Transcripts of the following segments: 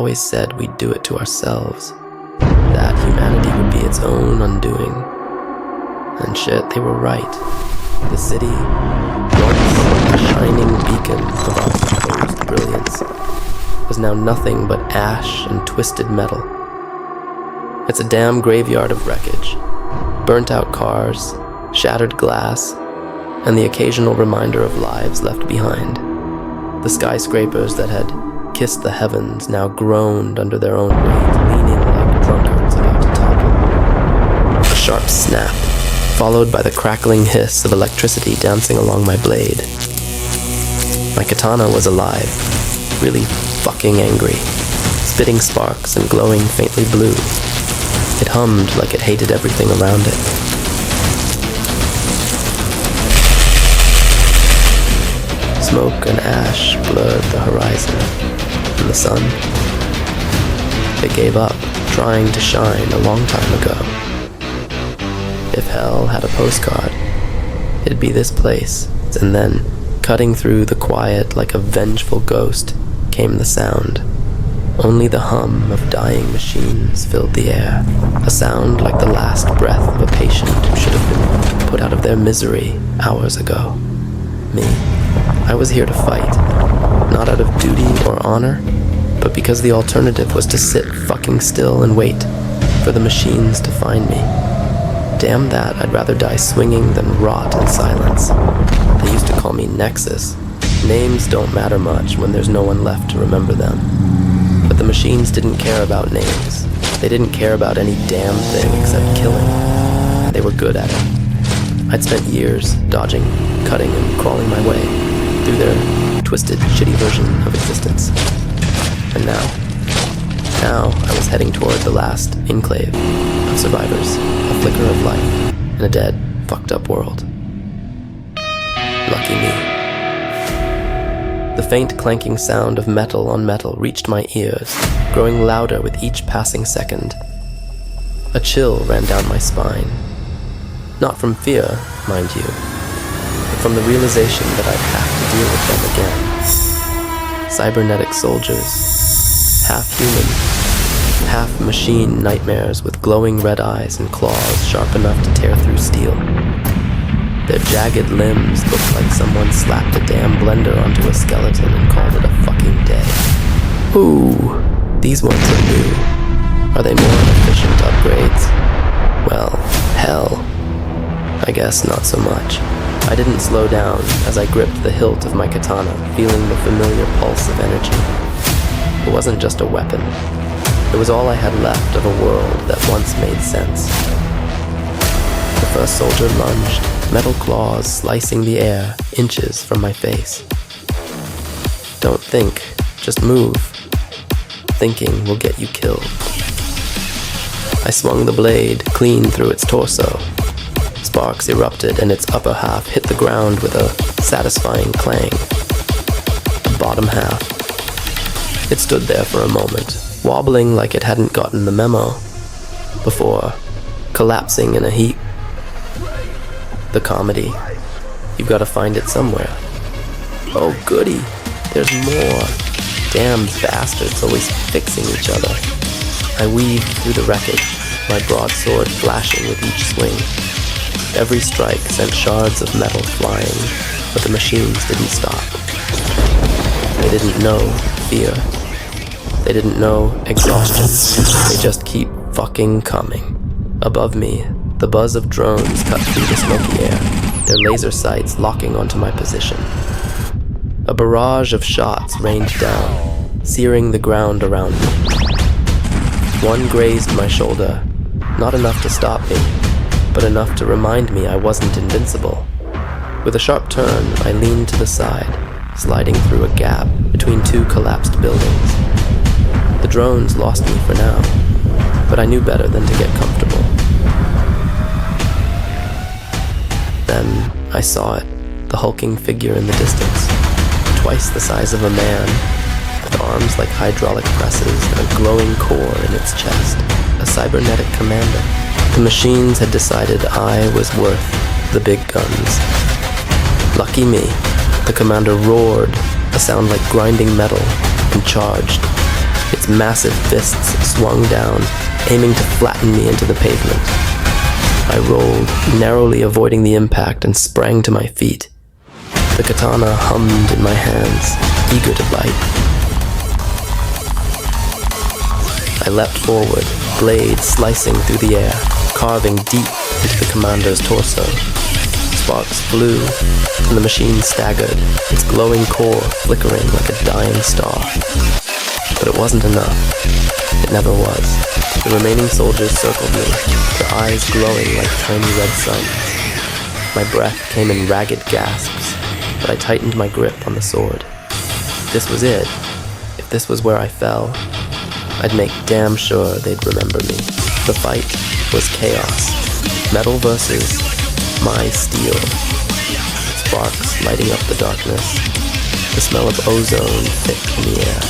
always said we'd do it to ourselves, that humanity would be its own undoing. And shit, they were right. The city, once a shining beacon of our supposed brilliance, was now nothing but ash and twisted metal. It's a damn graveyard of wreckage, burnt-out cars, shattered glass, and the occasional reminder of lives left behind. The skyscrapers that had kissed the heavens now groaned under their own weight, leaning like drunkards about to topple. A sharp snap, followed by the crackling hiss of electricity dancing along my blade. My katana was alive, really fucking angry, spitting sparks and glowing faintly blue. It hummed like it hated everything around it. Smoke and ash blurred the horizon, and the sun. It gave up trying to shine a long time ago. If hell had a postcard, it'd be this place. And then, cutting through the quiet like a vengeful ghost, came the sound. Only the hum of dying machines filled the air, a sound like the last breath of a patient who should have been put out of their misery hours ago. Me, I was here to fight, not out of duty or honor, but because the alternative was to sit fucking still and wait for the machines to find me. Damn that, I'd rather die swinging than rot in silence. They used to call me Nexus. Names don't matter much when there's no one left to remember them. But the machines didn't care about names. They didn't care about any damn thing except killing. They were good at it. I'd spent years dodging, cutting, and crawling my way through their twisted, shitty version of existence. And now I was heading toward the last enclave of survivors, a flicker of life in a dead, fucked up world. Lucky me. The faint clanking sound of metal on metal reached my ears, growing louder with each passing second. A chill ran down my spine. Not from fear, mind you, but from the realization that I'd have to deal with them again. Cybernetic soldiers, half human, half machine nightmares with glowing red eyes and claws sharp enough to tear through steel. Their jagged limbs looked like someone slapped a damn blender onto a skeleton and called it a fucking day. Ooh, these ones are new. Are they more efficient upgrades? Well, hell. I guess not so much. I didn't slow down as I gripped the hilt of my katana, feeling the familiar pulse of energy. It wasn't just a weapon. It was all I had left of a world that once made sense. The first soldier lunged, metal claws slicing the air inches from my face. Don't think, just move. Thinking will get you killed. I swung the blade clean through its torso. Sparks erupted and its upper half hit the ground with a satisfying clang. The bottom half. It stood there for a moment, wobbling like it hadn't gotten the memo, before collapsing in a heap. The comedy. You've got to find it somewhere. Oh goody, there's more. Damn bastards always fixing each other. I weaved through the wreckage, my broadsword flashing with each swing. Every strike sent shards of metal flying, but the machines didn't stop. They didn't know fear. They didn't know exhaustion. They just keep fucking coming. Above me, the buzz of drones cut through the smoky air, their laser sights locking onto my position. A barrage of shots rained down, searing the ground around me. One grazed my shoulder, not enough to stop me, but enough to remind me I wasn't invincible. With a sharp turn, I leaned to the side, sliding through a gap between two collapsed buildings. The drones lost me for now, but I knew better than to get comfortable. Then I saw it, the hulking figure in the distance, twice the size of a man, with arms like hydraulic presses and a glowing core in its chest, a cybernetic commander. The machines had decided I was worth the big guns. Lucky me, the commander roared, a sound like grinding metal, and charged. Its massive fists swung down, aiming to flatten me into the pavement. I rolled, narrowly avoiding the impact, and sprang to my feet. The katana hummed in my hands, eager to bite. I leapt forward, blade slicing through the air, carving deep into the commander's torso. Sparks flew, and the machine staggered, its glowing core flickering like a dying star. But it wasn't enough. It never was. The remaining soldiers circled me, their eyes glowing like tiny red suns. My breath came in ragged gasps, but I tightened my grip on the sword. This was it. If this was where I fell, I'd make damn sure they'd remember me. The fight was chaos. Metal versus my steel. Sparks lighting up the darkness. The smell of ozone thick in the air.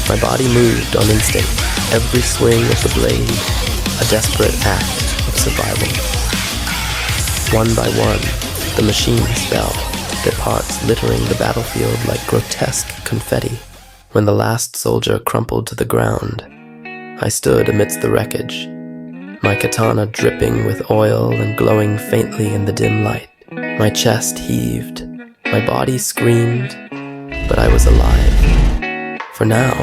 My body moved on instinct. Every swing of the blade, a desperate act of survival. One by one, the machines fell, their parts littering the battlefield like grotesque confetti. When the last soldier crumpled to the ground, I stood amidst the wreckage, my katana dripping with oil and glowing faintly in the dim light. My chest heaved, my body screamed, but I was alive. For now,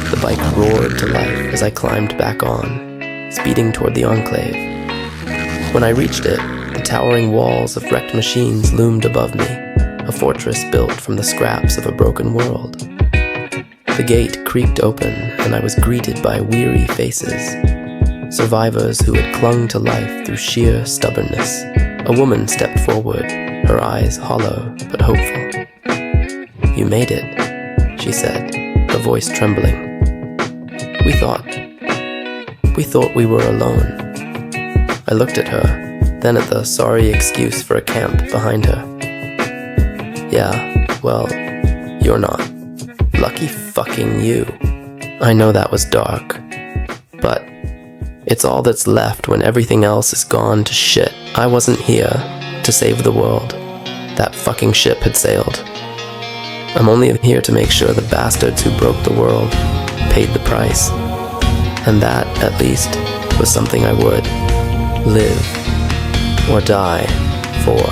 the bike roared to life as I climbed back on, speeding toward the enclave. When I reached it, the towering walls of wrecked machines loomed above me, a fortress built from the scraps of a broken world. The gate creaked open, and I was greeted by weary faces, survivors who had clung to life through sheer stubbornness. A woman stepped forward, her eyes hollow but hopeful. "You made it," she said, her voice trembling. We thought we were alone." I looked at her, then at the sorry excuse for a camp behind her. "Yeah, well, you're not. Lucky fucking you." I know that was dark, but it's all that's left when everything else is gone to shit. I wasn't here to save the world. That fucking ship had sailed. I'm only here to make sure the bastards who broke the world paid the price. And that, at least, was something I would live or die for.